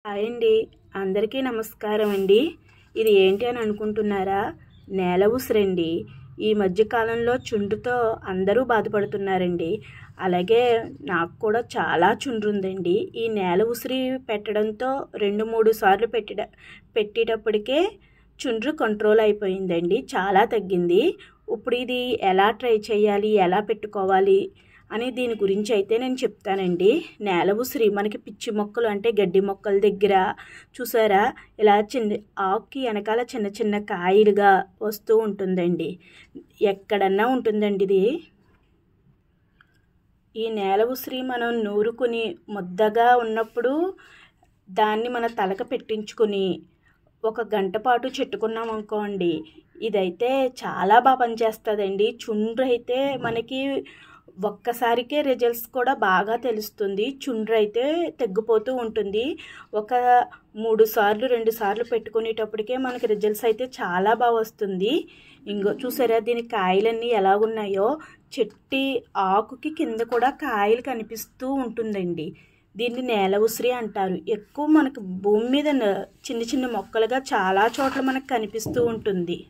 Hi అండి, అందరికీ నమస్కారం అండి. ఇది ఏంటి అని అనుకుంటున్నారా? నేల ఉసిరండి. ఈ మధ్య కాలంలో చుండ్రుతో అందరూ బాధపడుతున్నారండి. అలాగే నాకు కూడా చాలా చుండ్రు ఉందండి. ఈ నేల ఉసిరి పెట్టడంతో 2-3 సార్లు పెట్టేటప్పటికే చుండ్రు కంట్రోల్ అయిపోయిందండి. చాలా తగ్గింది. ఇప్పుడు ఇది ఎలా ట్రై చేయాలి, ఎలా పెట్టుకోవాలి అని దీని గురించి అయితే నేను చెప్తానండి. నేల ఉసిరి మనకి పిచ్చి మొక్కలు అంటే గడ్డి మొక్కల దగ్గర చూసారా, ఇలా చిన్న ఆకుకి వెనకాల చిన్న చిన్న కాయలుగా వస్తూ ఉంటుందండి. ఎక్కడన్నా ఉంటుందండి ఇది. ఈ నేల ఉసిరి మనం నూరుకుని ముద్దగా ఉన్నప్పుడు దాన్ని మన తలకు పెట్టించుకుని 1 గంట పాటు చెట్టుకున్నాం అనుకోండి, ఇదైతే చాలా బాగా పనిచేస్తుందండి. చుండ్రు అయితే మనకి ఒక్కసారికే రిజల్ట్స్ కూడా బాగా తెలుస్తుంది. చుండ్రు అయితే తగ్గిపోతూ ఉంటుంది. ఒక 3 సార్లు 2 సార్లు పెట్టుకునేటప్పటికే మనకి రిజల్ట్స్ అయితే చాలా బాగా వస్తుంది. ఇంకో చూసారా, దీని కాయలన్నీ ఎలా ఉన్నాయో, చెట్టి ఆకుకి కింద కూడా కాయలు కనిపిస్తూ ఉంటుందండి. దీన్ని నేల ఉసిరి అంటారు. ఎక్కువ మనకు భూమి మీద చిన్న చిన్న మొక్కలుగా చాలా చోట్ల మనకు కనిపిస్తూ ఉంటుంది.